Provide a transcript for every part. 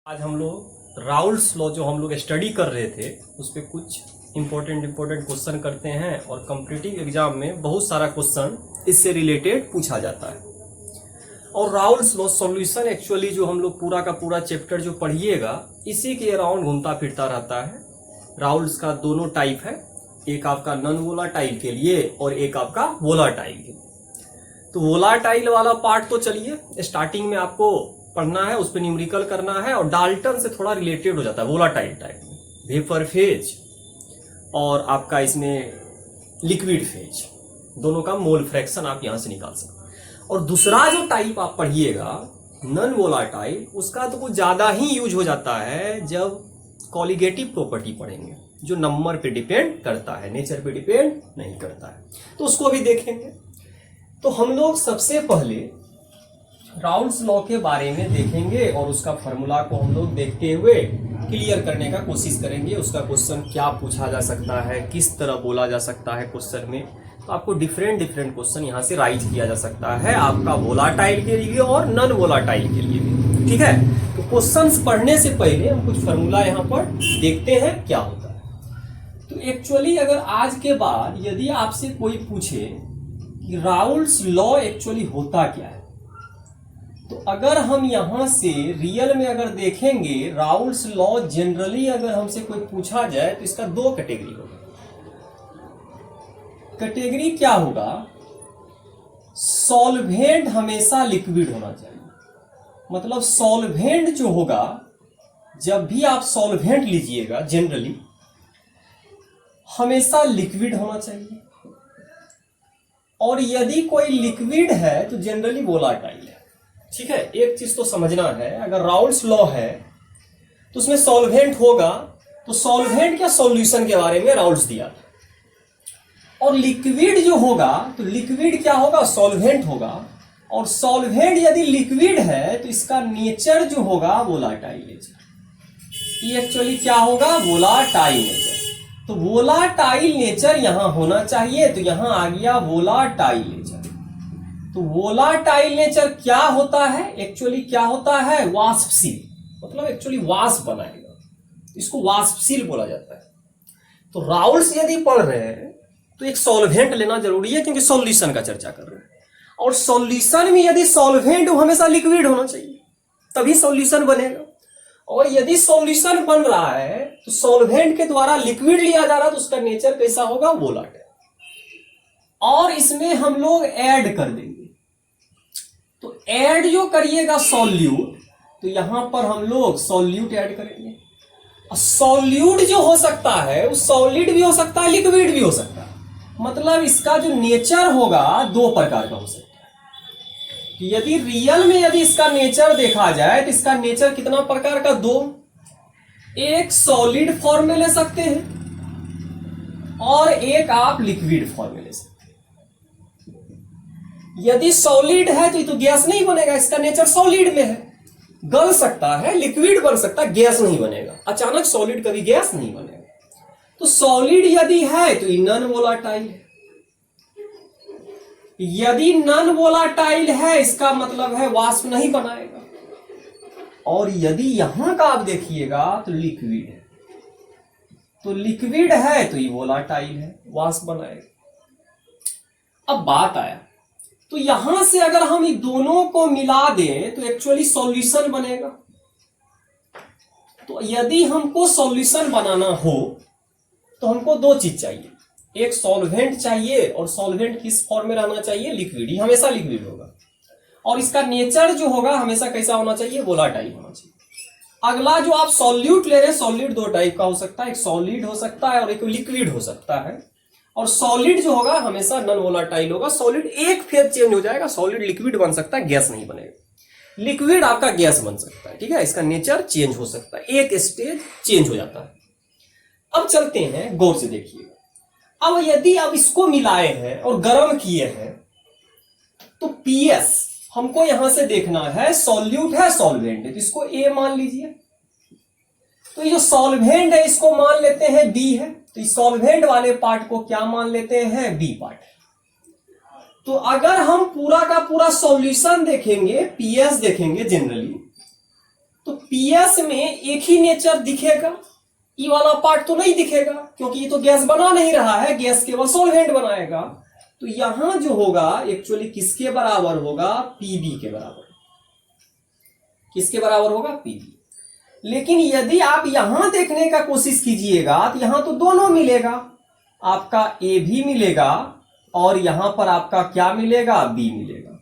आज हम लोग राउल्स लॉ जो हम लोग स्टडी कर रहे थे उस पर कुछ इम्पोर्टेंट क्वेश्चन करते हैं और कॉम्पिटिटिव एग्जाम में बहुत सारा क्वेश्चन इससे रिलेटेड पूछा जाता है। और राउल्स लॉ सॉल्यूशन एक्चुअली जो हम लोग पूरा का पूरा चैप्टर जो पढ़िएगा इसी के अराउंड घूमता फिरता रहता है। राउल्स का दोनों टाइप है, एक आपका नॉन वोलाटाइल के लिए और एक आपका वोलाटाइल के लिए। तो वोलाटाइल वाला पार्ट तो चलिए स्टार्टिंग में आपको पढ़ना है, उस पर न्यूमेरिकल करना है और डाल्टन से थोड़ा रिलेटेड हो जाता है वोलाटाइल टाइप में, वेपर फेज और आपका इसमें लिक्विड फेज, दोनों का मोल फ्रैक्शन आप यहां से निकाल सकते हैं। और दूसरा जो टाइप आप पढ़िएगा नॉन वोलाटाइल, उसका तो कुछ ज्यादा ही यूज हो जाता है जब कॉलिगेटिव प्रॉपर्टी पढ़ेंगे जो नंबर पे डिपेंड करता है, नेचर पे डिपेंड नहीं करता है, तो उसको भी देखेंगे। तो हम लोग सबसे पहले राउल्स लॉ के बारे में देखेंगे और उसका फॉर्मूला को हम लोग देखते हुए क्लियर करने का कोशिश करेंगे। उसका क्वेश्चन क्या पूछा जा सकता है, किस तरह बोला जा सकता है क्वेश्चन में, तो आपको डिफरेंट क्वेश्चन यहाँ से राइज किया जा सकता है आपका वोलाटाइल के लिए और नॉन वोलाटाइल के लिए भी। ठीक है, तो क्वेश्चंस पढ़ने से पहले हम कुछ फॉर्मूला यहाँ पर देखते हैं क्या होता है। तो एक्चुअली अगर आज के बाद यदि आपसे कोई पूछे कि राउल्स लॉ एक्चुअली होता क्या है, तो अगर हम यहां से रियल में अगर देखेंगे राउल्स लॉ जनरली अगर हमसे कोई पूछा जाए तो इसका दो कैटेगरी होगा। कैटेगरी क्या होगा, सॉल्वेंट हमेशा लिक्विड होना चाहिए। मतलब सॉल्वेंट जो होगा, जब भी आप सॉल्वेंट लीजिएगा जनरली हमेशा लिक्विड होना चाहिए। और यदि कोई लिक्विड है तो जनरली वोलाटाइल है। ठीक है, एक चीज तो समझना है, अगर राउल्स लॉ है तो उसमें सॉल्वेंट होगा, तो सॉल्वेंट क्या सॉल्यूशन के बारे में राउल्स दिया था। और लिक्विड जो होगा तो लिक्विड क्या होगा, सॉल्वेंट होगा। और सॉल्वेंट यदि लिक्विड है तो इसका नेचर जो होगा वोलाटाइल नेचर। ये एक्चुअली क्या होगा, वोलाटाइल नेचर। तो वोलाटाइल नेचर यहां होना चाहिए, तो यहां आ गया वोलाटाइल नेचर। तो वोलाटाइल नेचर क्या होता है, एक्चुअली क्या होता है, वाष्पशील, मतलब एक्चुअली वाष्प बनाएगा, इसको वाष्पशील बोला जाता है। तो राउल्स यदि पढ़ रहे हैं तो एक सॉल्वेंट लेना जरूरी है क्योंकि सॉल्यूशन का चर्चा कर रहे हैं। और सॉल्यूशन में यदि सॉल्वेंट हो हमेशा लिक्विड होना चाहिए, तभी सॉल्यूशन बनेगा। और यदि सॉल्यूशन बन रहा है तो सॉल्वेंट के द्वारा लिक्विड लिया जा रहा है, तो उसका नेचर कैसा होगा, वोलाटाइल। और इसमें हम लोग ऐड कर देंगे, तो ऐड जो करिएगा सॉल्यूट, तो यहां पर हम लोग सॉल्यूट ऐड करेंगे। और सॉल्यूट जो हो सकता है वो सॉलिड भी हो सकता है, लिक्विड भी हो सकता है। मतलब इसका जो नेचर होगा दो प्रकार का हो सकता है। यदि रियल में यदि इसका नेचर देखा जाए तो इसका नेचर कितना प्रकार का, दो। एक सॉलिड फॉर्म में ले सकते हैं और एक आप लिक्विड फॉर्म में ले सकते हैं। यदि सॉलिड है तो ये तो गैस नहीं बनेगा, इसका नेचर सॉलिड में है, गल सकता है, लिक्विड बन सकता है, गैस नहीं बनेगा। अचानक सॉलिड कभी गैस नहीं बनेगा। तो सॉलिड यदि है तो ये नॉन वोलाटाइल है। यदि नॉन वोलाटाइल है इसका मतलब है वाष्प नहीं बनाएगा। और यदि यहां का आप देखिएगा तो लिक्विड है, तो लिक्विड है तो ये वोलाटाइल है, वाष्प बनाएगा। अब बात आया, तो यहां से अगर हम इन दोनों को मिला दें तो एक्चुअली सॉल्यूशन बनेगा। तो यदि हमको सॉल्यूशन बनाना हो तो हमको दो चीज चाहिए, एक सॉल्वेंट चाहिए और सॉल्वेंट किस फॉर्म में रहना चाहिए, लिक्विड, ही हमेशा लिक्विड होगा। और इसका नेचर जो होगा हमेशा कैसा होना चाहिए, वोलाटाइल होना चाहिए। अगला जो आप सॉल्यूट ले रहे हैं, सॉल्यूट दो टाइप का हो सकता है, एक सॉलिड हो सकता है और एक लिक्विड हो सकता है। और सॉलिड जो होगा हमेशा नॉन वोलाटाइल होगा। सॉलिड एक फेज चेंज हो जाएगा, सॉलिड लिक्विड बन सकता है, गैस नहीं बनेगा। लिक्विड आपका गैस बन सकता है। ठीक है, इसका नेचर चेंज हो सकता है, एक स्टेज चेंज हो जाता है। अब चलते हैं, गौर से देखिए। अब यदि आप इसको मिलाए हैं और गर्म किए हैं तो पीएस हमको यहां से देखना है, सॉल्यूट है सॉल्वेंट है, तो इसको ए मान लीजिए। तो ये जो सॉल्वेंट है इसको मान लेते हैं बी है, तो इस सॉल्वेंट वाले पार्ट को क्या मान लेते हैं, बी पार्ट। तो अगर हम पूरा का पूरा सॉल्यूशन देखेंगे, पीएस देखेंगे जनरली, तो पीएस में एक ही नेचर दिखेगा, ई वाला पार्ट तो नहीं दिखेगा क्योंकि ये तो गैस बना नहीं रहा है, गैस केवल सॉल्वेंट बनाएगा। तो यहां जो होगा एक्चुअली किसके बराबर होगा, पीबी के बराबर। किसके बराबर होगा, पीबी। लेकिन यदि आप यहां देखने का कोशिश कीजिएगा तो यहां तो दोनों मिलेगा, आपका ए भी मिलेगा और यहां पर आपका क्या मिलेगा, बी मिलेगा।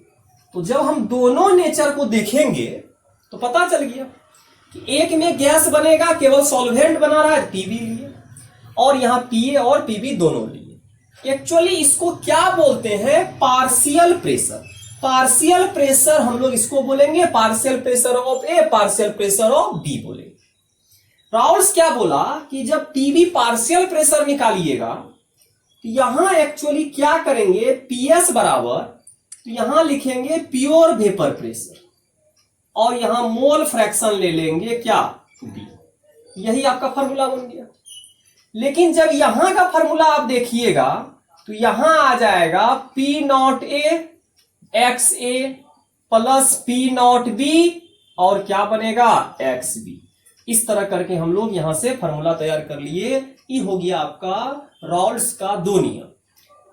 तो जब हम दोनों नेचर को देखेंगे तो पता चल गया कि एक में गैस बनेगा, केवल सॉल्वेंट बना रहा है, पीबी लिए, और यहां पीए और पीबी दोनों लिए। एक्चुअली इसको क्या बोलते हैं, पार्शियल प्रेशर। पार्शियल प्रेशर हम लोग इसको बोलेंगे, partial pressure of A, partial pressure of B बोलेंगे। राउल्स क्या बोला कि जब पीबी पार्शियल प्रेशर निकालिएगा तो यहां एक्चुअली क्या करेंगे, पीएस बराबर, तो यहां लिखेंगे प्योर वेपर प्रेशर और यहां मोल फ्रैक्शन ले लेंगे क्या, बी। यही आपका फॉर्मूला बन गया। लेकिन जब यहां का फॉर्मूला आप देखिएगा तो यहां आ जाएगा P not A x A plus P not B और क्या बनेगा, एक्स बी। इस तरह करके हम लोग यहां से फॉर्मूला तैयार कर लिए। ये हो गया आपका राउल्स का दो नियम,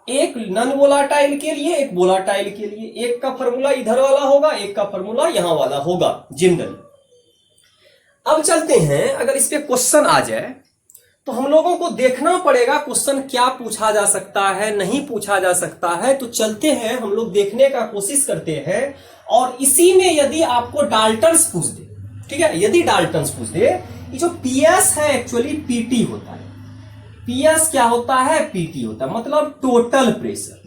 एक नॉन वोलाटाइल के लिए, एक वोलाटाइल के लिए। एक का फॉर्मूला इधर वाला होगा, एक का फॉर्मूला यहां वाला होगा जनरली। अब चलते हैं, अगर इस पे क्वेश्चन आ जाए तो हम लोगों को देखना पड़ेगा क्वेश्चन क्या पूछा जा सकता है, नहीं पूछा जा सकता है। तो चलते हैं, हम लोग देखने का कोशिश करते हैं। और इसी में यदि आपको डाल्टन्स पूछ दे, ठीक है, यदि डाल्टन्स पूछ दे, ये जो पीएस है एक्चुअली पीटी होता है। पीएस क्या होता है, पीटी होता है, मतलब टोटल प्रेशर।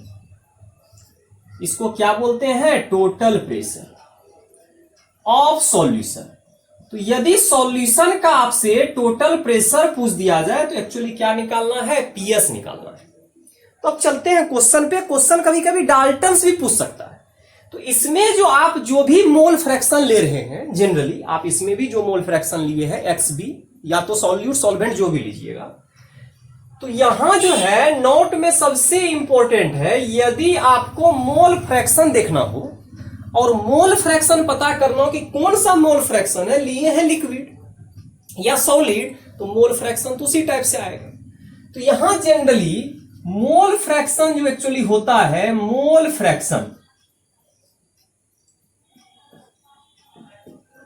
इसको क्या बोलते हैं, टोटल प्रेशर ऑफ सॉल्यूशन। तो यदि सॉल्यूशन का आपसे टोटल प्रेशर पूछ दिया जाए तो एक्चुअली क्या निकालना है, पीएस निकालना है। तो अब चलते हैं क्वेश्चन पे। क्वेश्चन कभी कभी डाल्टन्स भी पूछ सकता है। तो इसमें जो आप जो भी मोल फ्रैक्शन ले रहे हैं, जनरली आप इसमें भी जो मोल फ्रैक्शन लिए हैं एक्स बी, या तो सॉल्यूट सॉल्वेंट जो भी लीजिएगा, तो यहां जो है नोट में सबसे इंपॉर्टेंट है, यदि आपको मोल फ्रैक्शन देखना हो और मोल फ्रैक्शन पता करना हो कि कौन सा मोल फ्रैक्शन है, लिए है लिक्विड या सॉलिड, तो मोल फ्रैक्शन तो उसी टाइप से आएगा। तो यहां जनरली मोल फ्रैक्शन जो एक्चुअली होता है, मोल फ्रैक्शन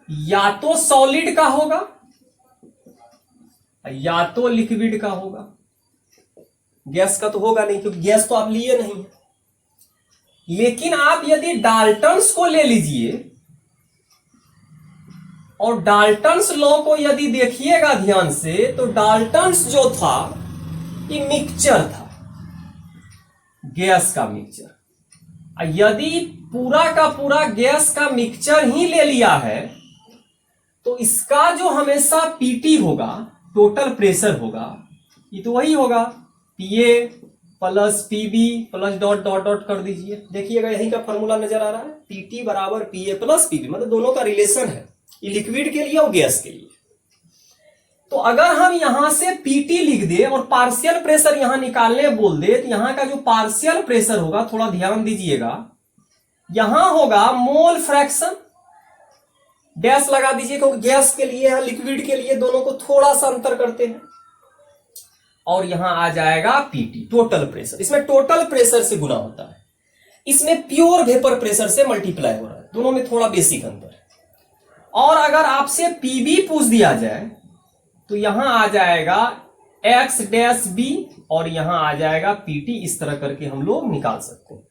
या तो सॉलिड का होगा या तो लिक्विड का होगा। गैस का तो होगा नहीं क्योंकि गैस तो आप लिए नहीं है। लेकिन आप यदि डाल्टन्स को ले लीजिए और डाल्टन्स लॉ को यदि देखिएगा ध्यान से, तो डाल्टन्स जो था ये मिक्सचर था, गैस का मिक्सचर। यदि पूरा का पूरा गैस का मिक्सचर ही ले लिया है तो इसका जो हमेशा पीटी होगा, टोटल प्रेशर होगा, ये तो वही होगा PA plus PB plus dot dot dot कर दीजिए। देखिएगा यही का फॉर्मूला नजर आ रहा है, पीटी बराबर पीए प्लस पीबी, मतलब दोनों का रिलेशन है, ये लिक्विड के लिए और गैस के लिए। तो अगर हम यहां से पीटी लिख दे और पार्शियल प्रेशर यहां निकालने बोल दे, तो यहां का जो पार्शियल प्रेशर होगा, थोड़ा ध्यान दीजिएगा, यहां होगा मोल फ्रैक्शन, डैश लगा दीजिए क्योंकि गैस के लिए है, लिक्विड के लिए दोनों को थोड़ा सा अंतर करते हैं, और यहां आ जाएगा पीटी, टोटल प्रेशर। इसमें टोटल प्रेशर से गुना होता है, इसमें प्योर वेपर प्रेशर से मल्टीप्लाई हो रहा है, दोनों में थोड़ा बेसिक अंतर है। और अगर आपसे पीबी पूछ दिया जाए तो यहां आ जाएगा एक्स डैश बी और यहां आ जाएगा पीटी। इस तरह करके हम लोग निकाल सकते हैं।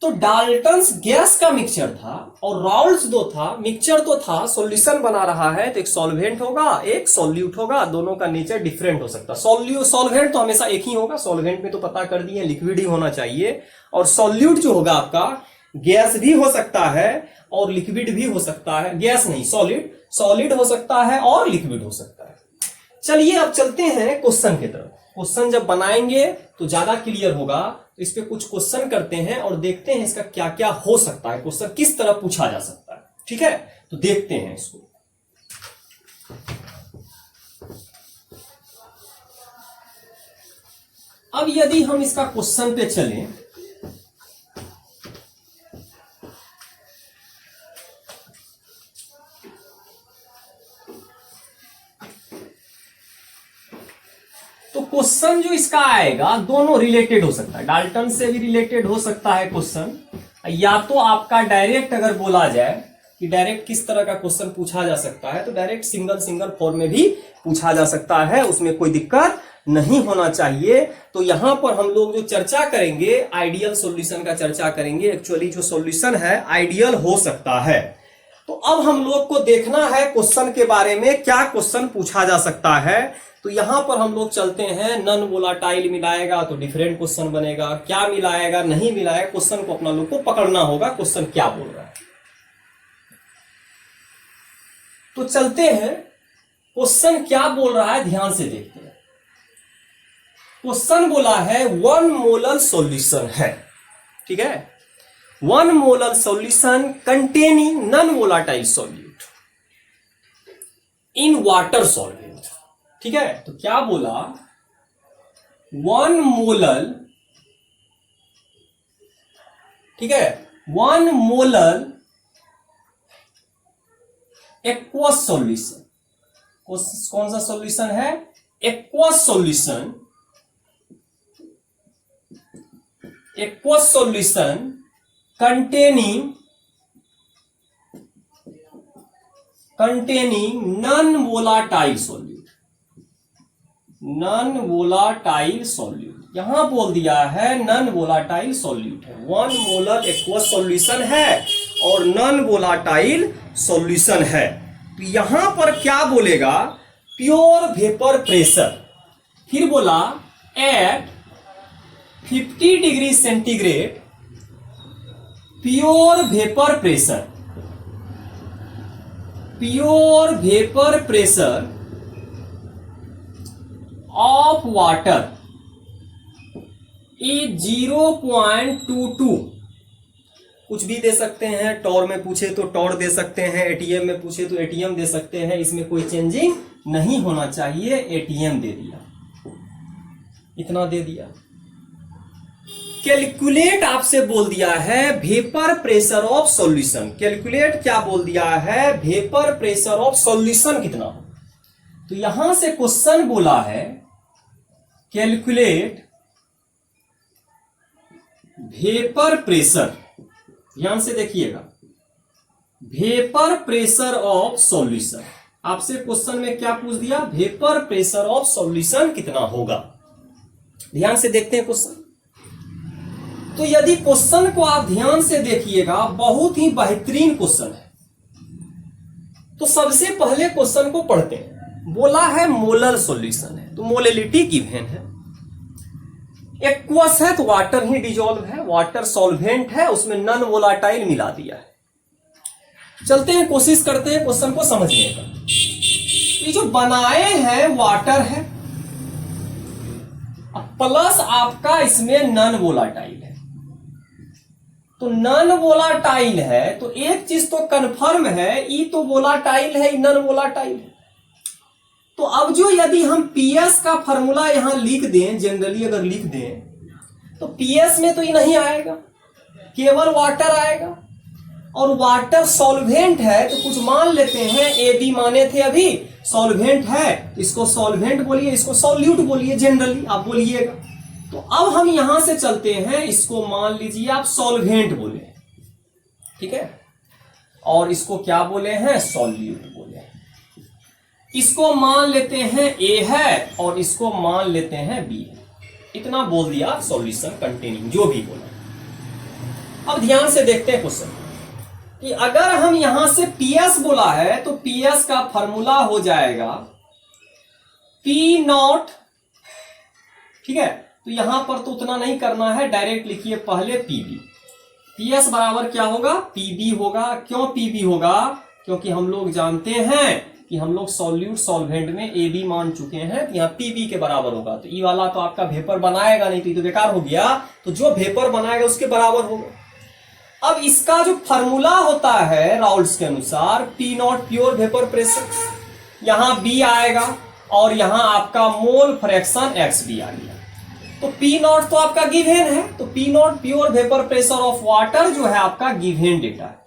तो डाल्टन्स गैस का मिक्सचर था और राउल्स दो था, मिक्सचर तो था, सॉल्यूशन बना रहा है, तो एक सॉल्वेंट होगा एक सॉल्यूट होगा, दोनों का नेचर डिफरेंट हो सकता है। सॉल्वेंट तो हमेशा एक ही होगा, सॉल्वेंट में तो पता कर दिए लिक्विड ही होना चाहिए, और सॉल्यूट जो होगा आपका गैस भी हो सकता है और लिक्विड भी हो सकता है, गैस नहीं सॉलिड हो सकता है और लिक्विड हो सकता है। चलिए अब चलते हैं क्वेश्चन की तरफ। क्वेश्चन जब बनाएंगे तो ज्यादा क्लियर होगा, तो इस पे कुछ क्वेश्चन करते हैं और देखते हैं इसका क्या क्या हो सकता है, क्वेश्चन किस तरह पूछा जा सकता है। ठीक है, तो देखते हैं इसको। अब यदि हम इसका क्वेश्चन पे चलें, क्वेश्चन जो इसका आएगा दोनों रिलेटेड हो सकता है, डाल्टन से भी रिलेटेड हो सकता है क्वेश्चन, या तो आपका डायरेक्ट अगर बोला जाए कि डायरेक्ट किस तरह का क्वेश्चन पूछा जा सकता है, तो डायरेक्ट सिंगल सिंगल फॉर्म में भी पूछा जा सकता है, उसमें कोई दिक्कत नहीं होना चाहिए। तो यहां पर हम लोग जो चर्चा करेंगे आइडियल सॉल्यूशन का चर्चा करेंगे। एक्चुअली जो सॉल्यूशन है आइडियल हो सकता है। तो अब हम लोग को देखना है क्वेश्चन के बारे में, क्या क्वेश्चन पूछा जा सकता है। तो यहां पर हम लोग चलते हैं, नन वोलाटाइल मिलाएगा तो डिफरेंट क्वेश्चन बनेगा, क्या मिलाएगा नहीं मिलाएगा, क्वेश्चन को अपना लोग को पकड़ना होगा, क्वेश्चन क्या बोल रहा है। तो चलते हैं, क्वेश्चन क्या बोल रहा है ध्यान से देखते हैं। क्वेश्चन बोला है 1 मोलर सॉल्यूशन है, ठीक है, 1 molar solution containing non volatile solute in water solvent, ठीक है। तो क्या बोला, 1 मोलर, ठीक है, 1 मोलर एक्वस सॉल्यूशन, कौन सा सॉल्यूशन है, aqueous solution, aqueous solution containing non volatile solute, non volatile solute, यहां बोल दिया है नॉन वोलाटाइल सॉल्यूट है, 1 मोलर एक्वस सॉल्यूशन है और नॉन वोलाटाइल सॉल्यूशन है। तो यहां पर क्या बोलेगा, प्योर वेपर प्रेशर, फिर बोला at 50 degree centigrade pure vapour pressure, pure vapour pressure of water is 0.22, कुछ भी दे सकते हैं, टॉर में पूछे तो टॉर दे सकते हैं, एटीएम में पूछे तो एटीएम दे सकते हैं, इसमें कोई चेंजिंग नहीं होना चाहिए। एटीएम दे दिया, इतना दे दिया। कैलकुलेट आपसे बोल दिया है vapour pressure of solution, calculate क्या बोल दिया है, वेपर प्रेशर ऑफ सॉल्यूशन कितना हो। तो यहां से क्वेश्चन बोला है कैलकुलेट वेपर प्रेशर, ध्यान से देखिएगा, वेपर प्रेशर ऑफ सॉल्यूशन, आपसे क्वेश्चन में क्या पूछ दिया, वेपर प्रेशर ऑफ सॉल्यूशन कितना होगा। ध्यान से देखते हैं क्वेश्चन। तो यदि क्वेश्चन को आप ध्यान से देखिएगा, बहुत ही बेहतरीन क्वेश्चन है। तो सबसे पहले क्वेश्चन को पढ़ते हैं। बोला है मोलर सॉल्यूशन है, तो मोलेलिटी गिवन है, एक्वस है तो वाटर ही डिजोल्व है, वाटर सॉल्वेंट है, उसमें नॉन वोलाटाइल मिला दिया है। चलते हैं, कोशिश करते हैं क्वेश्चन को समझने का। ये जो बनाए हैं वाटर है, प्लस आपका इसमें नॉन वोलाटाइल है। तो नॉन वोलाटाइल है तो एक चीज तो कंफर्म है, ई तो वोलाटाइल है, नॉन वोलाटाइल है। तो अब जो यदि हम पीएस का फॉर्मूला यहां लिख दें, जनरली अगर लिख दें तो पीएस में तो ये नहीं आएगा, केवल वाटर आएगा। और वाटर सॉल्वेंट है तो कुछ मान लेते हैं, ए बी माने थे अभी, सॉल्वेंट है, इसको सॉल्वेंट बोलिए, इसको सॉल्यूट बोलिए, जनरली आप बोलिएगा। तो अब हम यहां से चलते हैं, इसको मान लीजिए आप सॉल्वेंट बोले, ठीक है, और इसको क्या बोले हैं, सॉल्यूट बोले हैं। इसको मान लेते हैं ए है और इसको मान लेते हैं बी है, इतना बोल दिया सॉल्यूशन कंटेनिंग, जो भी बोला। अब ध्यान से देखते हैं क्वेश्चन कि अगर हम यहां से पीएस बोला है तो पीएस का फॉर्मूला हो जाएगा पी नॉट, ठीक है। तो यहां पर तो उतना नहीं करना है, डायरेक्ट लिखिए पहले पीबी, पीएस बराबर क्या होगा, पीबी होगा। क्यों पीबी होगा, क्योंकि हम लोग जानते हैं कि हम लोग सॉल्यूट सॉल्वेंट में ए बी मान चुके हैं, तो यहाँ पीबी के बराबर होगा। तो ई वाला तो आपका वेपर बनाएगा नहीं, तो ये तो बेकार हो गया, तो जो वेपर बनाएगा उसके बराबर होगा। अब इसका जो फॉर्मूला होता है राउल्स के अनुसार, P not pure vapour pressure, यहां बी आएगा और यहां आपका मोल फ्रैक्शन एक्स बी आ गया। तो पी नॉट तो आपका गिवन है, तो P not pure vapour pressure of water जो है आपका गिवन डेटा है।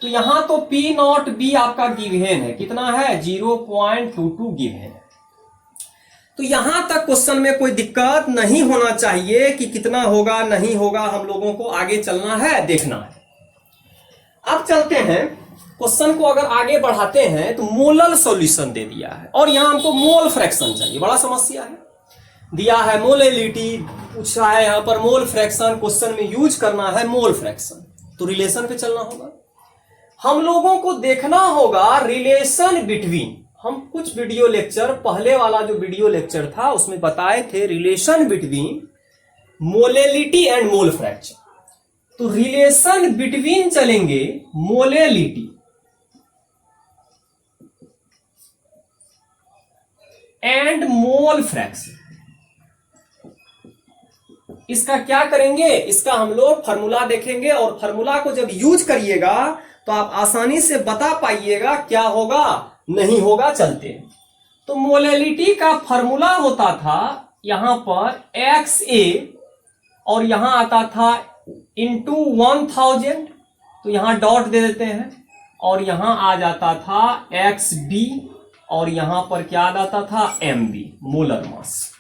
तो यहां तो पी नॉट बी आपका गिवन है, कितना है, 0.22 गिवन है। तो यहां तक क्वेश्चन में कोई दिक्कत नहीं होना चाहिए कि कितना होगा नहीं होगा, हम लोगों को आगे चलना है, देखना है। अब चलते हैं क्वेश्चन को, अगर आगे बढ़ाते हैं तो मोलल सॉल्यूशन दे दिया है और यहां हमको मोल फ्रैक्शन चाहिए, बड़ा समस्या है। दिया है मोलेलिटी, पूछा है यहां पर मोल फ्रैक्शन, क्वेश्चन में यूज करना है मोल फ्रैक्शन, तो रिलेशन पे चलना होगा। हम लोगों को देखना होगा रिलेशन बिटवीन, हम कुछ वीडियो लेक्चर, पहले वाला जो वीडियो लेक्चर था उसमें बताए थे relation between molality and mole fraction. तो रिलेशन बिटवीन चलेंगे मोलेलिटी एंड मोल फ्रैक्शन। इसका क्या करेंगे, इसका हम लोग फॉर्मूला देखेंगे और फॉर्मूला को जब यूज करिएगा तो आप आसानी से बता पाइएगा क्या होगा नहीं होगा। चलते हैं, तो मोलेलिटी का फॉर्मूला होता था यहां पर XA और यहां आता था इंटू 1000, तो यहां डॉट दे देते हैं, और यहां आ जाता था XB और यहां पर क्या आ जाता था MB, मोलर मास।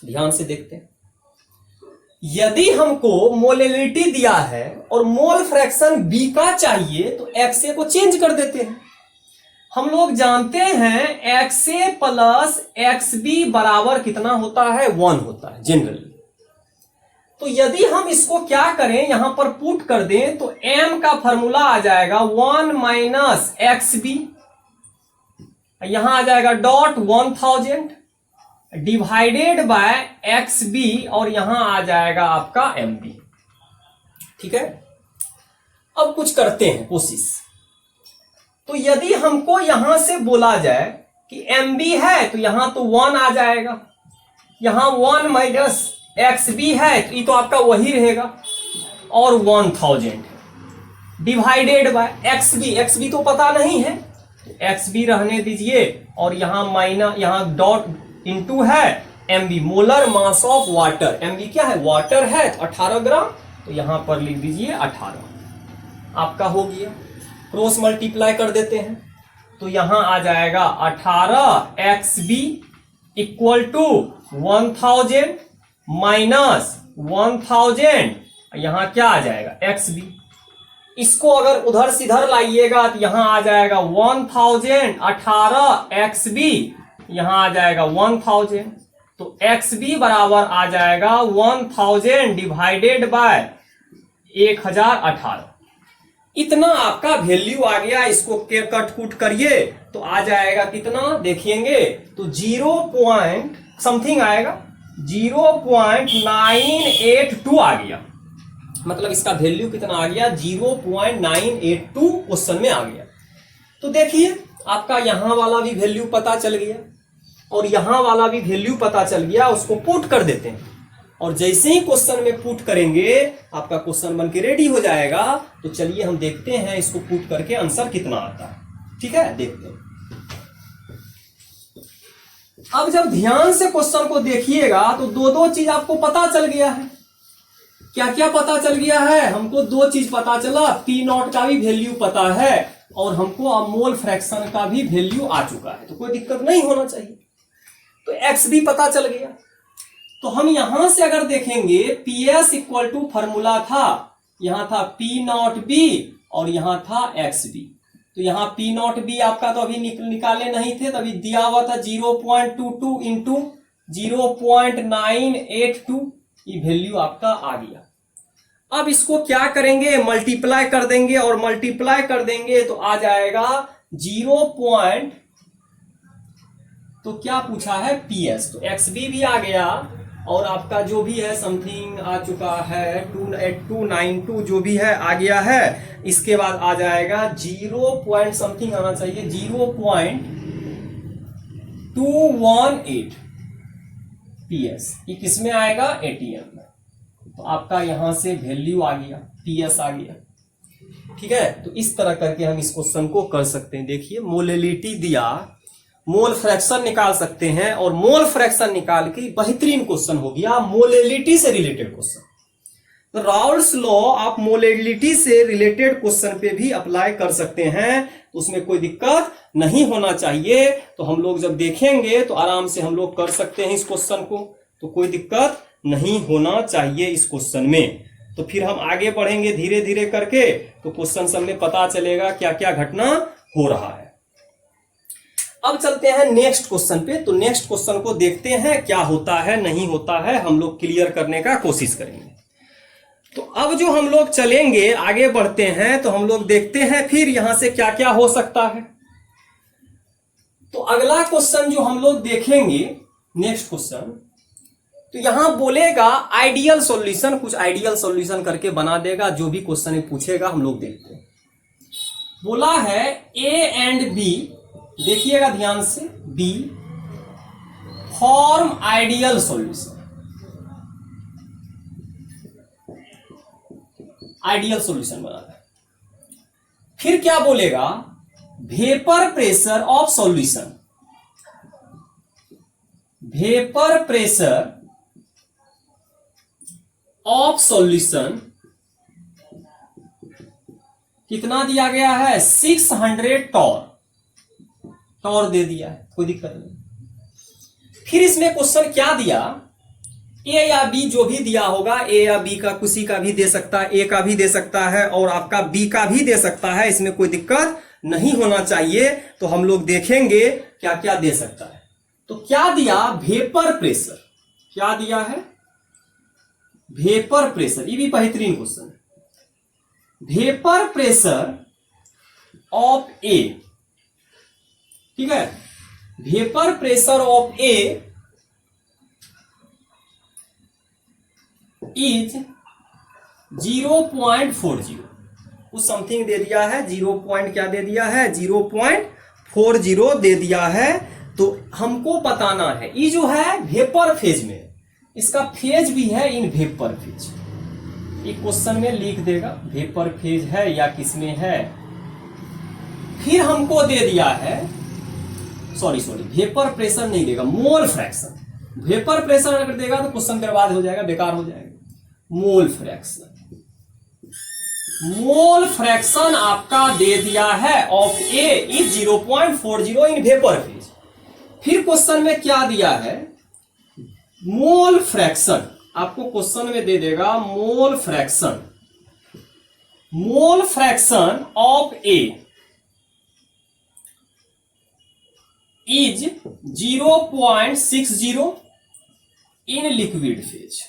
ध्यान से देखते हैं, यदि हमको मोलेलिटी दिया है और मोल फ्रैक्शन B का चाहिए तो XA को चेंज कर देते हैं। हम लोग जानते हैं XA प्लस XB बराबर कितना होता है, 1 होता है जनरली। तो यदि हम इसको क्या करें, यहां पर पुट कर दें तो M का फॉर्मूला आ जाएगा 1 माइनस XB, यहां आ जाएगा डॉट 1000 डिवाइडेड बाय XB और यहां आ जाएगा आपका MB। ठीक है, अब कुछ करते हैं कोशिश। तो यदि हमको यहां से बोला जाए कि MB है तो यहां तो 1 आ जाएगा, यहां 1 माइनस XB है तो ये तो आपका वही रहेगा, और 1000 डिवाइडेड बाय XB तो पता नहीं है, XB रहने दीजिए, और यहां माइनस, यहां डॉट इनटू है MB, molar mass of water. MB क्या है, वाटर है, 18 ग्राम, तो यहां पर लिख दीजिए 18 आपका हो गया। क्रॉस मल्टीप्लाई कर देते हैं तो यहां आ जाएगा 18 XB इक्वल टू 1000 माइनस 1000, यहां क्या आ जाएगा XB। इसको अगर उधर से इधर लाइएगा तो यहां आ जाएगा 1000, 18 XB, यहां आ जाएगा 1000, तो XB बराबर आ जाएगा 1000 डिवाइडेड बाय 1018। इतना आपका वैल्यू आ गया। इसको कट कुट करिए तो आ जाएगा कितना देखिएंगे तो 0 समथिंग आएगा, 0.982 आ गया। मतलब इसका वैल्यू कितना आ गया, 0.982 क्वेश्चन में आ गया। तो देखिए आपका यहां वाला भी वैल्यू पता चल गया और यहां वाला भी वैल्यू पता चल गया। उसको पुट कर देते हैं और जैसे ही क्वेश्चन में पुट करेंगे आपका क्वेश्चन बन के रेडी हो जाएगा। तो चलिए हम देखते हैं इसको पुट करके आंसर कितना आता है। ठीक है, देखते हैं। अब जब ध्यान से क्वेश्चन को देखिएगा तो दो चीज आपको पता चल गया है। क्या क्या पता चल गया है, हमको 2 चीज पता चला, P0 का भी वैल्यू पता है और हमको अब मोल फ्रैक्शन का भी वैल्यू आ चुका है, तो कोई दिक्कत नहीं होना चाहिए। तो एक्स भी पता चल गया। तो हम यहां से अगर देखेंगे PS इक्वल टू फॉर्मूला था, यहां था P0B और यहां था XB। तो यहां P0B आपका तो अभी निकाले नहीं थे, तभी दिया हुआ था 0.22 इंटू 0.982, ये वैल्यू आपका आ गया। अब इसको क्या करेंगे, मल्टीप्लाई कर देंगे और मल्टीप्लाई कर देंगे तो आ जाएगा 0. तो क्या पूछा है PS, तो XB भी आ गया और आपका जो भी है समथिंग आ चुका है 292 जो भी है आ गया है। इसके बाद आ जाएगा 0. समथिंग आना चाहिए 0.218 PS। ये किस में आएगा, ATM में। तो आपका यहां से वैल्यू आ गया, PS आ गया। ठीक है, तो इस तरह करके हम इस क्वेश्चन को कर सकते हैं। देखिए मोलेलिटी दिया, मोल फ्रैक्शन निकाल सकते हैं और मोल फ्रैक्शन निकाल के बेहतरीन क्वेश्चन हो गया मोलेलिटी से रिलेटेड क्वेश्चन। तो राउल्स लॉ आप मोलेबिलिटी से रिलेटेड क्वेश्चन पे भी अप्लाई कर सकते हैं, तो उसमें कोई दिक्कत नहीं होना चाहिए। तो हम लोग जब देखेंगे तो आराम से हम लोग कर सकते हैं इस क्वेश्चन को, तो कोई दिक्कत नहीं होना चाहिए इस क्वेश्चन में। तो फिर हम आगे बढ़ेंगे धीरे धीरे करके, तो क्वेश्चन सब में पता चलेगा क्या क्या घटना हो रहा है। अब चलते हैं नेक्स्ट क्वेश्चन पे। तो नेक्स्ट क्वेश्चन को देखते हैं क्या होता है नहीं होता है, हम लोग क्लियर करने का कोशिश करेंगे। तो अब जो हम लोग चलेंगे आगे बढ़ते हैं, तो हम लोग देखते हैं फिर यहां से क्या क्या हो सकता है। तो अगला क्वेश्चन जो हम लोग देखेंगे नेक्स्ट क्वेश्चन, तो यहां बोलेगा आइडियल सॉल्यूशन, कुछ आइडियल सॉल्यूशन करके बना देगा, जो भी क्वेश्चन पूछेगा हम लोग देखते हैं। बोला है ए एंड बी, देखिएगा ध्यान से, B form ideal solution, ideal solution बनाना है। फिर क्या बोलेगा, vapour pressure of solution, vapour pressure of solution कितना दिया गया है, 600 टॉर दे दिया है, कोई दिक्कत नहीं। फिर इसमें क्वेश्चन क्या दिया, ए या बी जो भी दिया होगा, ए या बी का किसी का भी दे सकता है, ए का भी दे सकता है और आपका बी का भी दे सकता है, इसमें कोई दिक्कत नहीं होना चाहिए। तो हम लोग देखेंगे क्या क्या दे सकता है। तो क्या दिया, वेपर प्रेशर, क्या दिया है, वेपर प्रेशर, ये भी बेहतरीन क्वेश्चन है। वेपर प्रेशर ऑफ ए, ठीक है, vapour pressure of A is 0.40, कुछ समथिंग दे दिया है, 0. क्या दे दिया है, 0.40 दे दिया है। तो हमको बताना है, ये जो है वेपर फेज में, इसका फेज भी है इन वेपर फेज, ये क्वेश्चन में लिख देगा वेपर फेज है या किसमें है। फिर हमको दे दिया है, सॉरी वेपर प्रेशर नहीं देगा, मोल फ्रैक्शन, वेपर प्रेशर अगर देगा तो क्वेश्चन बर्बाद हो जाएगा, बेकार हो जाएगा। मोल फ्रैक्शन, मोल फ्रैक्शन आपका दे दिया है of A is 0.40 in vapour phase. फिर क्वेश्चन में क्या दिया है, मोल फ्रैक्शन, आपको क्वेश्चन में दे देगा mole fraction, mole fraction of A is 0.60 in liquid phase.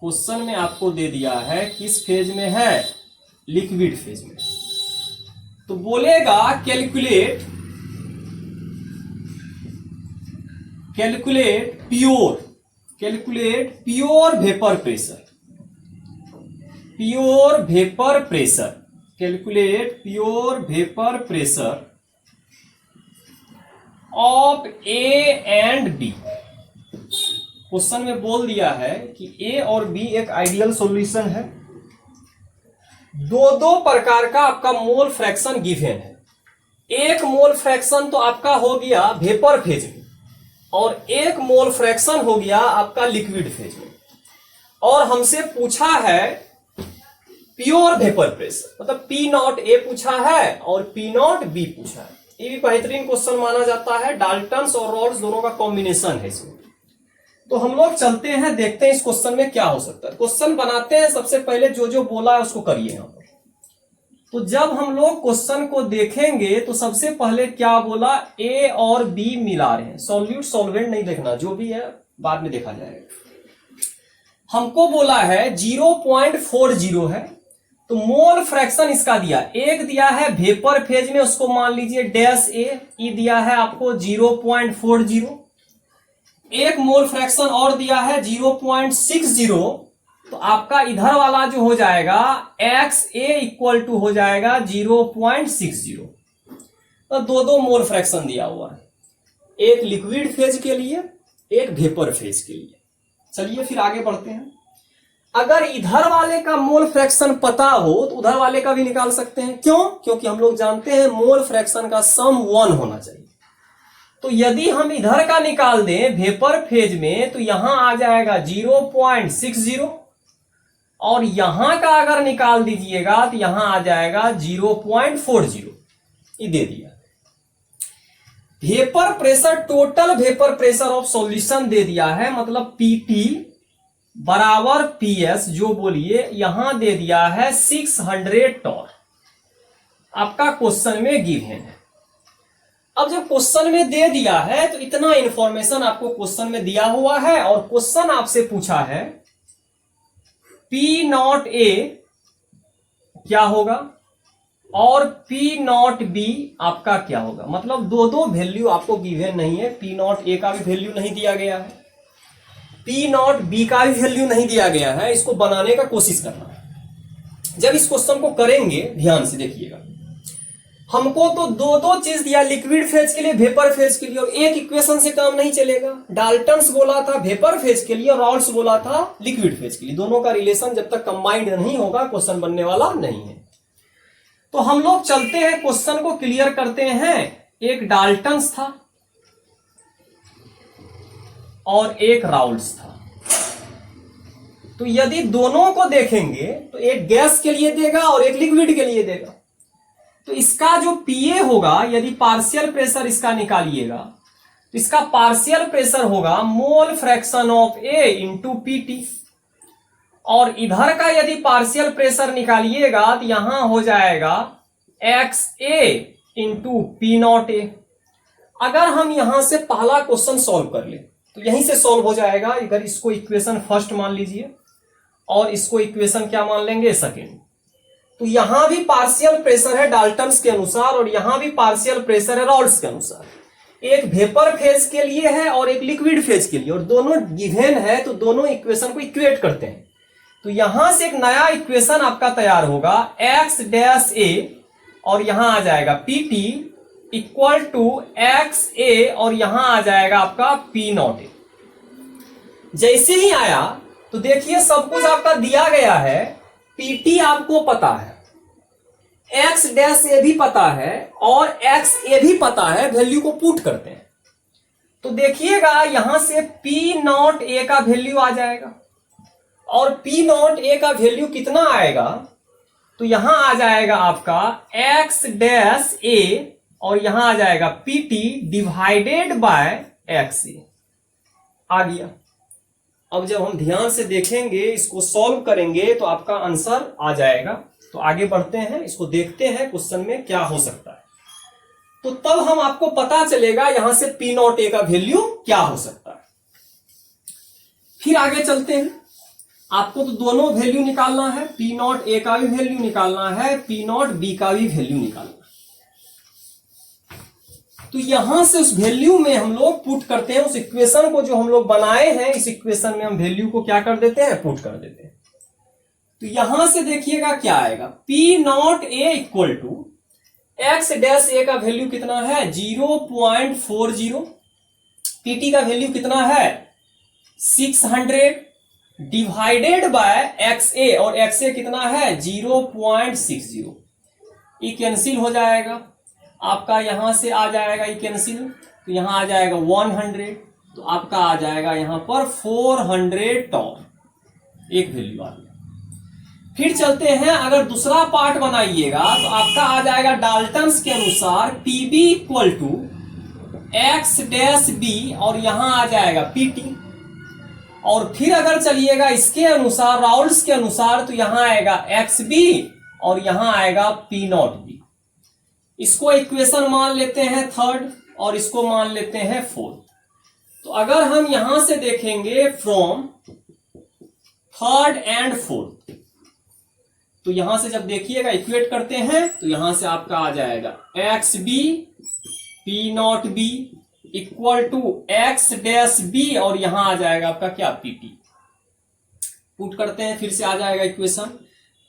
Question में आपको दे दिया है किस फेज में है, लिक्विड फेज में। तो बोलेगा calculate pure vapour pressure, pure vapour pressure, calculate pure vapour pressure of A and B. Question में बोल दिया है कि ए और बी एक आइडियल सॉल्यूशन है, दो प्रकार का आपका मोल फ्रैक्शन गिवन है। एक मोल फ्रैक्शन तो आपका हो गया वेपर फेज में, और एक मोल फ्रैक्शन हो गया आपका लिक्विड फेज में। और हमसे पूछा है प्योर वेपर प्रेशर, मतलब P0 A पूछा है और P0 B पूछा है। ये भी बेहतरीन क्वेश्चन माना जाता है, डाल्टन्स और रॉल्स दोनों का कॉम्बिनेशन है इसमें। तो हम लोग चलते हैं, देखते हैं इस क्वेश्चन में क्या हो सकता है। क्वेश्चन बनाते हैं, सबसे पहले जो जो बोला है उसको करिए यहाँ पर। तो जब हम लोग क्वेश्चन को देखेंगे तो सबसे पहले क्या बोला, ए और बी मिला रहे हैं, सॉल्यूट सॉल्वेंट नहीं देखना, जो भी है बाद में देखा जाएगा। हमको बोला है 0.40 है, तो मोल फ्रैक्शन इसका दिया, एक दिया है वेपर फेज में, उसको मान लीजिए डैश ए, ई दिया है आपको 0.40। एक मोल फ्रैक्शन और दिया है 0.60, तो आपका इधर वाला जो हो जाएगा एक्स ए इक्वल टू हो जाएगा 0.60। तो दो मोल फ्रैक्शन दिया हुआ है, एक लिक्विड फेज के लिए, एक वेपर फेज के लिए। चलिए फिर आगे बढ़ते हैं। अगर इधर वाले का मोल फ्रैक्शन पता हो तो उधर वाले का भी निकाल सकते हैं। क्यों? क्योंकि हम लोग जानते हैं मोल फ्रैक्शन का सम 1 होना चाहिए। तो यदि हम इधर का निकाल दें वेपर फेज में, तो यहां आ जाएगा 0.60 और यहां का अगर निकाल दीजिएगा तो यहां आ जाएगा 0.40, ये दे दिया। Vapour pressure, total vapour pressure of solution दे दिया है, मतलब पीटी बराबर पीएस जो बोलिए यहां दे दिया है 600 टॉर, आपका क्वेश्चन में गिवन है। अब जब क्वेश्चन में दे दिया है तो इतना इंफॉर्मेशन आपको क्वेश्चन में दिया हुआ है और क्वेश्चन आपसे पूछा है पी नॉट ए क्या होगा और पी नॉट बी आपका क्या होगा, मतलब दो दो वैल्यू आपको गिवन नहीं है। पी नॉट ए का भी वैल्यू नहीं दिया गया है, पी नॉट बी का भी वैल्यू नहीं दिया गया है। इसको बनाने का कोशिश करना है। जब इस क्वेश्चन को करेंगे ध्यान से देखिएगा, हमको तो दो दो चीज दिया, लिक्विड फेज के लिए, वेपर फेज के लिए, और एक इक्वेशन से काम नहीं चलेगा। डाल्टन्स बोला था वेपर फेज के लिए और राउल्ट्स बोला था लिक्विड फेज के लिए। दोनों का रिलेशन जब तक कंबाइंड नहीं होगा क्वेश्चन बनने वाला नहीं है। तो हम लोग चलते हैं क्वेश्चन को क्लियर करते हैं। एक डाल्टन्स था और एक राउल्ट्स था। तो यदि दोनों को देखेंगे तो एक गैस के लिए देगा और एक लिक्विड के लिए देगा। तो इसका जो पीए होगा, यदि पार्शियल प्रेशर इसका निकालिएगा तो इसका पार्शियल प्रेशर होगा mole fraction of A into PT, और इधर का यदि पार्शियल प्रेशर निकालिएगा तो यहां हो जाएगा x A into P not ए। अगर हम यहां से पहला क्वेश्चन सॉल्व कर ले तो यहीं से सॉल्व हो जाएगा। अगर इसको इक्वेशन फर्स्ट मान लीजिए और इसको इक्वेशन क्या मान लेंगे, सेकेंड। तो यहां भी पार्शियल प्रेशर है डाल्टन्स के अनुसार और यहां भी पार्शियल प्रेशर है राउल्ट्स के अनुसार। एक वेपर फेज के लिए है और एक लिक्विड फेज के लिए, और दोनों गिवन है तो दोनों इक्वेशन को इक्वेट करते हैं। तो यहां से एक नया इक्वेशन आपका तैयार होगा, एक्स डैश ए और यहां आ जाएगा P T equal to X A और यहां आ जाएगा आपका पी नॉट ए। जैसे ही आया तो देखिए सब कुछ आपका दिया गया है। पीटी आपको पता है, एक्स डैश ए भी पता है और एक्स ए भी पता है, वैल्यू को पुट करते हैं। तो देखिएगा यहां से पी नॉट ए का वैल्यू आ जाएगा और पी नॉट ए का वैल्यू कितना आएगा, तो यहां आ जाएगा आपका एक्स डैश ए और यहां आ जाएगा P T divided by X A आ गया। अब जब हम ध्यान से देखेंगे, इसको सॉल्व करेंगे तो आपका आंसर आ जाएगा। तो आगे बढ़ते हैं, इसको देखते हैं क्वेश्चन में क्या हो सकता है। तो तब हम आपको पता चलेगा यहां से पी नॉट ए का वैल्यू क्या हो सकता है। फिर आगे चलते हैं। आपको तो दोनों वैल्यू निकालना है, पी नॉट ए का भी वैल्यू निकालना है, पी नॉट बी का भी वैल्यू निकालना है। तो यहां से उस वैल्यू में हम लोग पुट करते हैं, उस इक्वेशन को जो हम लोग बनाए हैं, इस इक्वेशन में हम वैल्यू को क्या कर देते हैं, पुट कर देते हैं। तो यहां से देखिएगा क्या आएगा, P not A equal to X dash A का वैल्यू कितना है 0.40, पीटी का वैल्यू कितना है 600 डिवाइडेड बाय एक्स ए, और एक्स ए कितना है 0.60। ये कैंसिल हो जाएगा आपका, यहां से आ जाएगा ये कैंसिल, तो यहां आ जाएगा 100, तो आपका आ जाएगा यहां पर 400 टॉन, एक वैल्यू आ गया। फिर चलते हैं, अगर दूसरा पार्ट बनाइएगा तो आपका आ जाएगा डाल्टन्स के अनुसार PB equal to X dash B और यहां आ जाएगा पीटी। और फिर अगर चलिएगा इसके अनुसार, राउल्ट्स के अनुसार, तो यहां आएगा एक्स बी और यहां आएगा पी नॉट बी। इसको इक्वेशन मान लेते हैं थर्ड और इसको मान लेते हैं फोर्थ। तो अगर हम यहां से देखेंगे फ्रॉम थर्ड एंड फोर्थ, तो यहां से जब देखिएगा इक्वेट करते हैं तो यहां से आपका आ जाएगा X B P not B equal to X dash B और यहां आ जाएगा आपका क्या पीटी। पुट करते हैं, फिर से आ जाएगा equation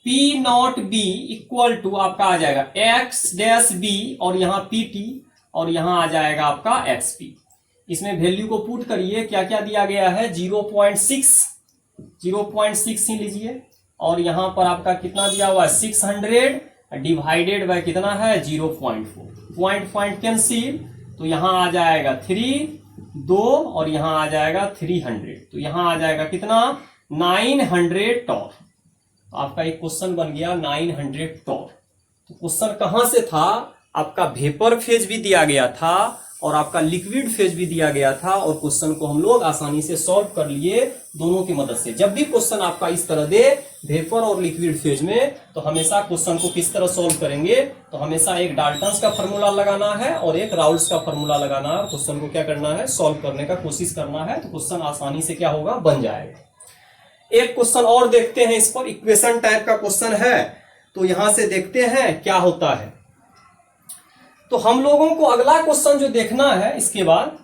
P not B equal to आपका आ जाएगा एक्स डैश बी और यहां पीटी और यहां आ जाएगा आपका एक्स पी। इसमें वैल्यू को पुट करिए, क्या क्या दिया गया है 0.6 ही लीजिए और यहां पर आपका कितना दिया हुआ है 600 डिवाइडेड बाय कितना है 0.4, पॉइंट कैंसिल, तो यहां आ जाएगा 3 2 और यहां आ जाएगा 300, तो यहां आ जाएगा कितना 900 टॉन। आपका एक क्वेश्चन बन गया 900 टॉर। तो क्वेश्चन कहां से था, आपका वेपर फेज भी दिया गया था और आपका लिक्विड फेज भी दिया गया था, और क्वेश्चन को हम लोग आसानी से सॉल्व कर लिए दोनों की मदद से। जब भी क्वेश्चन आपका इस तरह दे वेपर और लिक्विड फेज में, तो हमेशा क्वेश्चन को किस तरह सॉल्व करेंगे, तो हमेशा एक डाल्टन्स का फॉर्मूला लगाना है और एक राउल्स का फॉर्मूला लगाना है। क्वेश्चन को क्या करना है, सॉल्व करने का कोशिश करना है, तो क्वेश्चन आसानी से क्या होगा, बन जाएगा। एक क्वेश्चन और देखते हैं, इस पर इक्वेशन टाइप का क्वेश्चन है, तो यहां से देखते हैं क्या होता है। तो हम लोगों को अगला क्वेश्चन जो देखना है, इसके बाद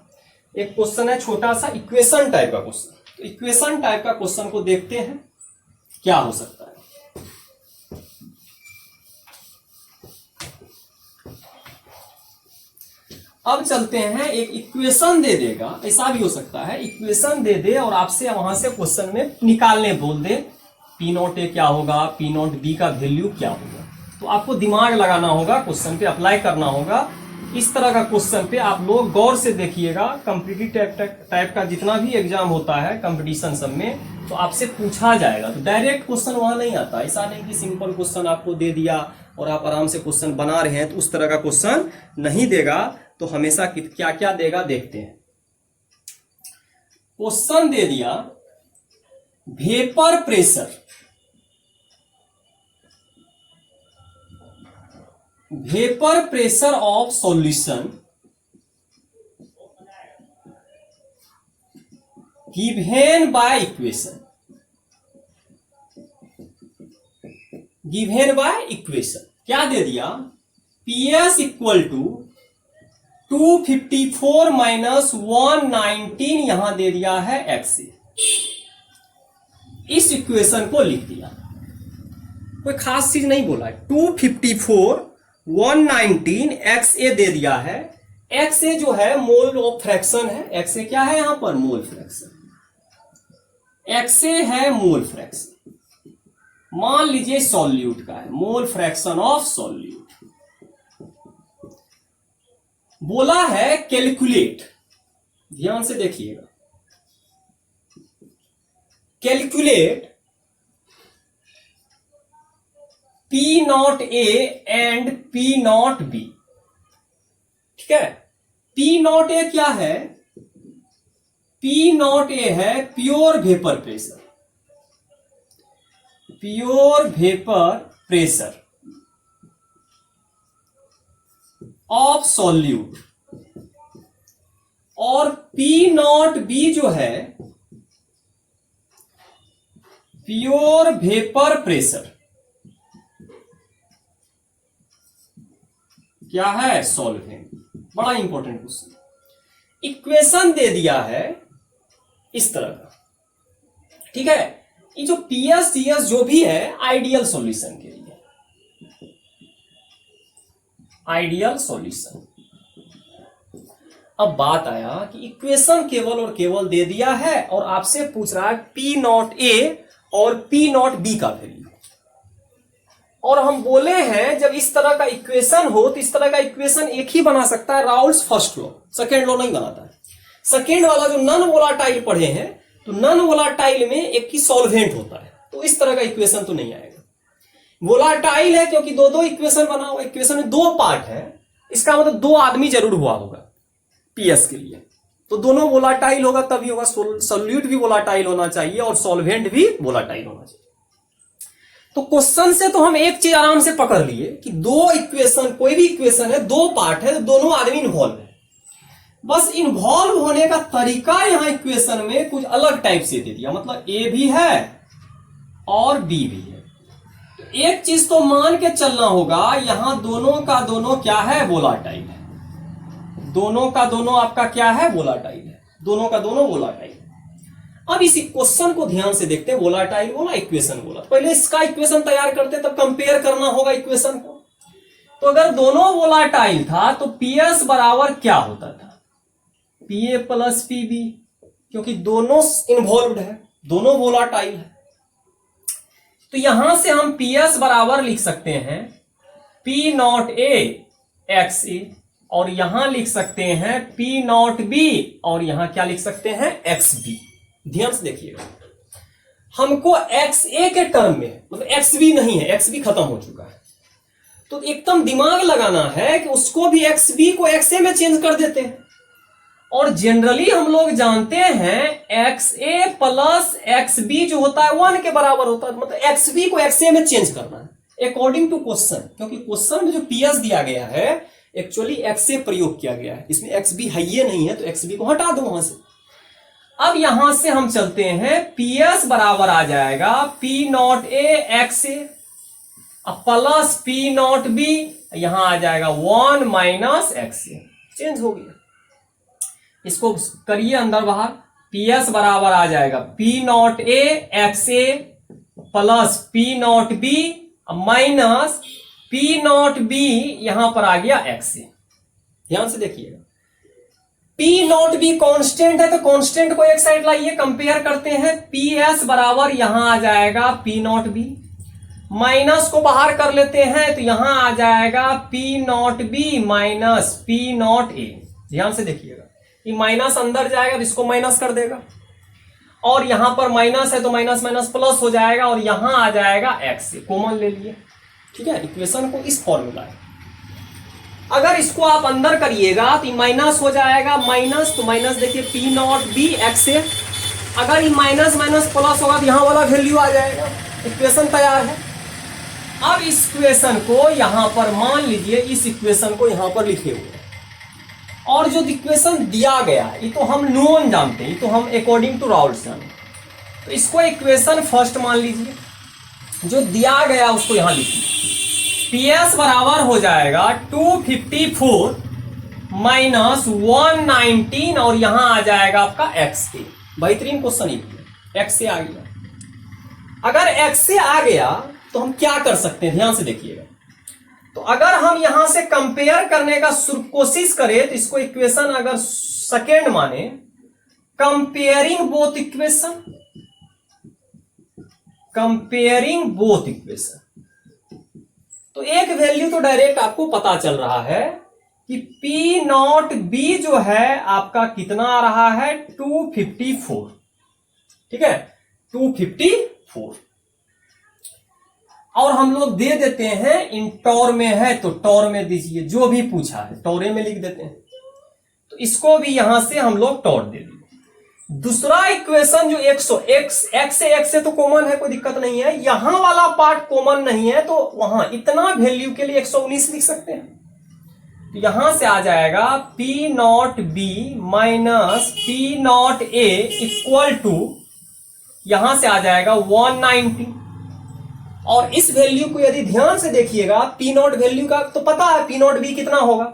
एक क्वेश्चन है छोटा सा इक्वेशन टाइप का क्वेश्चन। तो इक्वेशन टाइप का क्वेश्चन को देखते हैं क्या हो सकता है। अब चलते हैं, एक इक्वेशन दे देगा, ऐसा भी हो सकता है इक्वेशन दे दे और आपसे वहां से क्वेश्चन में निकालने बोल दे, पी नॉट ए क्या होगा, पी नॉट बी का वैल्यू क्या होगा। तो आपको दिमाग लगाना होगा, क्वेश्चन पे अप्लाई करना होगा। इस तरह का क्वेश्चन पे आप लोग गौर से देखिएगा। कॉम्पिटिटिव टाइप का जितना भी एग्जाम होता है कंपटीशन सब में, तो आपसे पूछा जाएगा। तो डायरेक्ट क्वेश्चन वहां नहीं आता, ऐसा नहीं कि सिंपल क्वेश्चन आपको दे दिया और आप आराम से क्वेश्चन बना रहे हैं, तो उस तरह का क्वेश्चन नहीं देगा। तो हमेशा क्या क्या देगा देखते हैं। क्वेश्चन दे दिया vapour pressure, vapour pressure of solution given by equation, given by equation क्या दे दिया, PS इक्वल टू 254 माइनस 119 यहां दे दिया है XA। इस इक्वेशन को लिख दिया, कोई खास चीज नहीं बोला है। 254 119 XA दे दिया है। XA जो है मोल ऑफ फ्रैक्शन है। XA क्या है यहां पर, मोल फ्रैक्शन। XA है मोल फ्रैक्शन, मान लीजिए सॉल्यूट का है, मोल फ्रैक्शन ऑफ सॉल्यूट। बोला है कैलकुलेट, ध्यान से देखिएगा, calculate P not A and P not B। ठीक है, P नॉट A क्या है, P नॉट A है pure vapour pressure, pure vapour pressure of solute, और P नॉट B जो है प्योर वेपर प्रेशर क्या है, सॉल्वेंट। बड़ा इंपॉर्टेंट क्वेश्चन। इक्वेशन दे दिया है इस तरह का, ठीक है। ये जो PS CS जो भी है आइडियल सॉल्यूशन के लिए, आइडियल सॉल्यूशन। अब बात आया कि इक्वेशन केवल और केवल दे दिया है और आपसे पूछ रहा है P नॉट A और P नॉट B का वैल्यू। और हम बोले हैं जब इस तरह का इक्वेशन हो तो इस तरह का इक्वेशन एक ही बना सकता है, Raoul's first law, second law नहीं बनाता है। सेकेंड वाला जो नॉन वोलाटाइल पढ़े हैं, तो नॉन वोलाटाइल में एक ही सॉल्वेंट होता है, तो इस तरह का इक्वेशन तो नहीं आएगा। वोलाटाइल है क्योंकि दो दो इक्वेशन बना हुआ, इक्वेशन में दो पार्ट है, इसका मतलब दो आदमी जरूर हुआ होगा PS के लिए, तो दोनों वोलाटाइल होगा तभी होगा। सॉल्यूट भी वोलाटाइल होना चाहिए और सॉल्वेंट भी वोलाटाइल होना चाहिए। तो क्वेश्चन से तो हम एक चीज आराम से पकड़ लिए कि दो इक्वेशन, कोई भी इक्वेशन है दो पार्ट है, तो दोनों आदमी इन्वॉल्व है। बस इन्वॉल्व होने का तरीका यहां इक्वेशन में कुछ अलग टाइप से दे दिया, मतलब A भी है और B भी है। तो एक चीज तो मान के चलना होगा, यहां दोनों का दोनों क्या है, वोलाटाइल है। दोनों का दोनों आपका क्या है, वोलाटाइल है। दोनों का दोनों वोलाटाइल। अब इस क्वेश्चन को ध्यान से देखते हैं, वोलाटाइल बोला, इक्वेशन बोला। पहले इसका इक्वेशन तैयार करते तब कंपेयर करना होगा इक्वेशन को। तो अगर दोनों वोलाटाइल था तो PS बराबर क्या होता था, PA प्लस PB, क्योंकि दोनों इन्वॉल्व है, दोनों वोलाटाइल है। तो यहां से हम PS बराबर लिख सकते हैं P नॉट A XA, और यहां लिख सकते हैं P नॉट B, और यहां क्या लिख सकते हैं, XB। ध्यान से देखिएगा, हमको एक्स ए के टर्म में, मतलब एक्स बी नहीं है, एक्स बी खत्म हो चुका है, तो एकदम दिमाग लगाना है कि उसको भी एक्स बी को एक्स ए में चेंज कर देते हैं। और जनरली हम लोग जानते हैं एक्स ए प्लस एक्स बी जो होता है 1 के बराबर होता है, मतलब एक्स बी को एक्स ए में चेंज करना है अकॉर्डिंग टू क्वेश्चन, क्योंकि क्वेश्चन में जो पीएस दिया गया है एक्चुअली एक्स ए प्रयोग किया गया है, इसमें एक्स बी है ये नहीं है, तो एक्स बी को हटा दो वहां से। अब यहां से हम चलते हैं, पीएस बराबर आ जाएगा P not A x A plus P not B, यहां आ जाएगा 1 माइनस एक्स ए, चेंज हो गया। इसको करिए अंदर बाहर, पीएस बराबर आ जाएगा P not A x A plus P not B minus P not B, यहां पर आ गया एक्स ए। ध्यान से देखिएगा, पी नॉट बी कांस्टेंट है तो कांस्टेंट को एक साइड लाइए, कंपेयर करते हैं। पी एस बराबर यहां आ जाएगा पी नॉट बी, माइनस को बाहर कर लेते हैं तो यहां आ जाएगा P not B minus P not ए। ध्यान से देखिएगा, ये माइनस अंदर जाएगा तो इसको माइनस कर देगा, और यहां पर माइनस है तो माइनस माइनस प्लस हो जाएगा, और यहां आ जाएगा एक्स, कॉमन ले लिए। ठीक है, इक्वेशन को इस फॉर्मूला है। अगर इसको आप अंदर करिएगा तो माइनस हो जाएगा, माइनस तो माइनस देखिए पी नॉट बी एक्स ए, अगर ये माइनस माइनस प्लस होगा तो यहां वाला वैल्यू आ जाएगा, इक्वेशन तैयार है। अब इस इक्वेशन को यहां पर मान लीजिए, इस इक्वेशन को यहां पर लिखे हुए, और जो इक्वेशन दिया गया है ये तो हम नोन जानते हैं, ये तो हम अकॉर्डिंग टू राउल्स जानते हैं, तो इसको इक्वेशन फर्स्ट मान लीजिए, जो दिया गया उसको यहां लिखिए। पीएस बराबर हो जाएगा 254 माइनस 119, और यहां आ जाएगा आपका एक्स ए। बेहतरीन क्वेश्चन एक्स से आ गया। अगर एक्स से आ गया तो हम क्या कर सकते हैं, ध्यान से देखिएगा। तो अगर हम यहां से कंपेयर करने का कोशिश करें तो इसको इक्वेशन अगर सेकेंड माने, comparing both equation, comparing both equation, तो एक वैल्यू तो डायरेक्ट आपको पता चल रहा है कि पी नॉट बी जो है आपका कितना आ रहा है 254। ठीक है, 254, और हम लोग दे देते हैं इन टॉर में है तो टॉर में दीजिए, जो भी पूछा है टॉरे में लिख देते हैं, तो इसको भी यहां से हम लोग टॉर दे दिए। दूसरा इक्वेशन जो 100 एक्स से तो कॉमन है, कोई दिक्कत नहीं है, यहां वाला पार्ट कॉमन नहीं है, तो वहां इतना वैल्यू के लिए 119 लिख सकते हैं। तो यहां से आ जाएगा P not B minus P not A equal to, यहां से आ जाएगा 190, और इस वैल्यू को यदि ध्यान से देखिएगा, पी नॉट वैल्यू का तो पता है पी नॉट बी कितना होगा,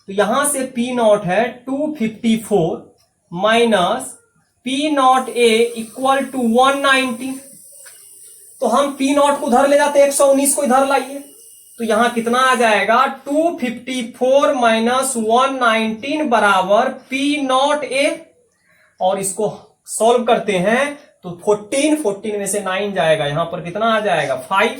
तो यहां से पी नॉट है 254 minus P not A equal to 190, तो हम पी नॉट को उधर ले जाते हैं, 119 को इधर लाइए, तो यहां कितना आ जाएगा 254 माइनस 119 बराबर पी नॉट ए, और इसको सॉल्व करते हैं तो 14 में से 9 जाएगा, यहां पर कितना आ जाएगा 5।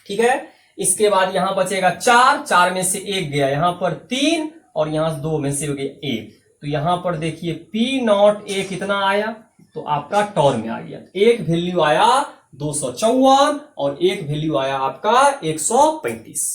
ठीक है, इसके बाद यहां बचेगा 4 में से 1 गया, यहां पर 3, और यहां से 2 में से हो गया 1, तो यहां पर देखिए पी नॉट ए कितना आया, तो आपका टॉर में आ गया, एक वैल्यू आया 254 और एक वैल्यू आया आपका 135।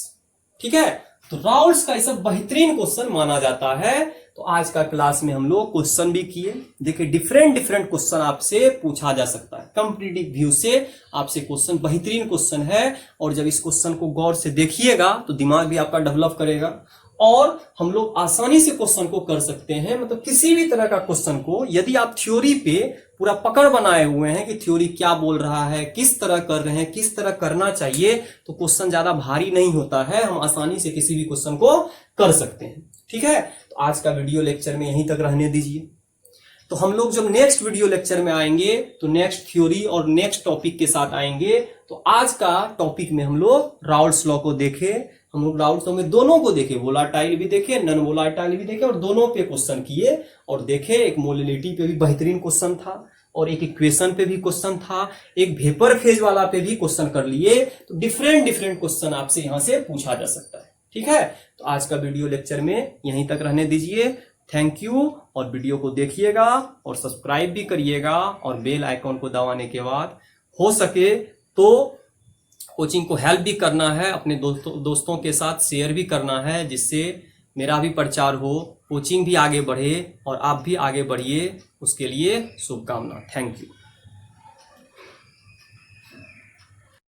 ठीक है, तो राउल्स का ये सब बेहतरीन क्वेश्चन माना जाता है। तो आज का क्लास में हम लोग क्वेश्चन भी किए, देखिए डिफरेंट क्वेश्चन आपसे पूछा जा सकता है, कॉम्पिटिटिव व्यू से आपसे क्वेश्चन बेहतरीन क्वेश्चन है, और जब इस क्वेश्चन को गौर से देखिएगा तो दिमाग भी आपका डेवलप करेगा, और हम लोग आसानी से क्वेश्चन को कर सकते हैं। मतलब किसी भी तरह का क्वेश्चन को यदि आप थ्योरी पे पूरा पकड़ बनाए हुए हैं कि थ्योरी क्या बोल रहा है, किस तरह कर रहे हैं, किस तरह करना चाहिए, तो क्वेश्चन ज्यादा भारी नहीं होता है, हम आसानी से किसी भी क्वेश्चन को कर सकते हैं। ठीक है, तो आज का वीडियो लेक्चर में यहीं तक रहने दीजिए। तो हम लोग जब नेक्स्ट वीडियो लेक्चर में आएंगे तो नेक्स्ट थ्योरी और नेक्स्ट टॉपिक के साथ आएंगे। तो आज का टॉपिक में हम लोग राउल्स लॉ को देखे, हम लोग राउल्स लॉ में दोनों को देखे, वोलाटाइल भी देखे, नॉन वोलाटाइल भी देखे, और दोनों पे क्वेश्चन किए और देखे। एक मोलिलिटी पे भी बेहतरीन क्वेश्चन था, और एक इक्वेशन पे भी क्वेश्चन था, एक वेपर फेज वाला पे भी क्वेश्चन कर लिए। तो डिफरेंट क्वेश्चन आपसे यहां से पूछा जा सकता है। ठीक है, तो आज का वीडियो लेक्चर में यहीं तक रहने दीजिए। Thank you. और वीडियो को देखिएगा और सब्सक्राइब भी करिएगा, और बेल आइकॉन को दबाने के बाद हो सके तो कोचिंग को हेल्प भी करना है, अपने दोस्तों के साथ शेयर भी करना है, जिससे मेरा भी प्रचार हो, कोचिंग भी आगे बढ़े और आप भी आगे बढ़िए। उसके लिए शुभकामना। Thank you.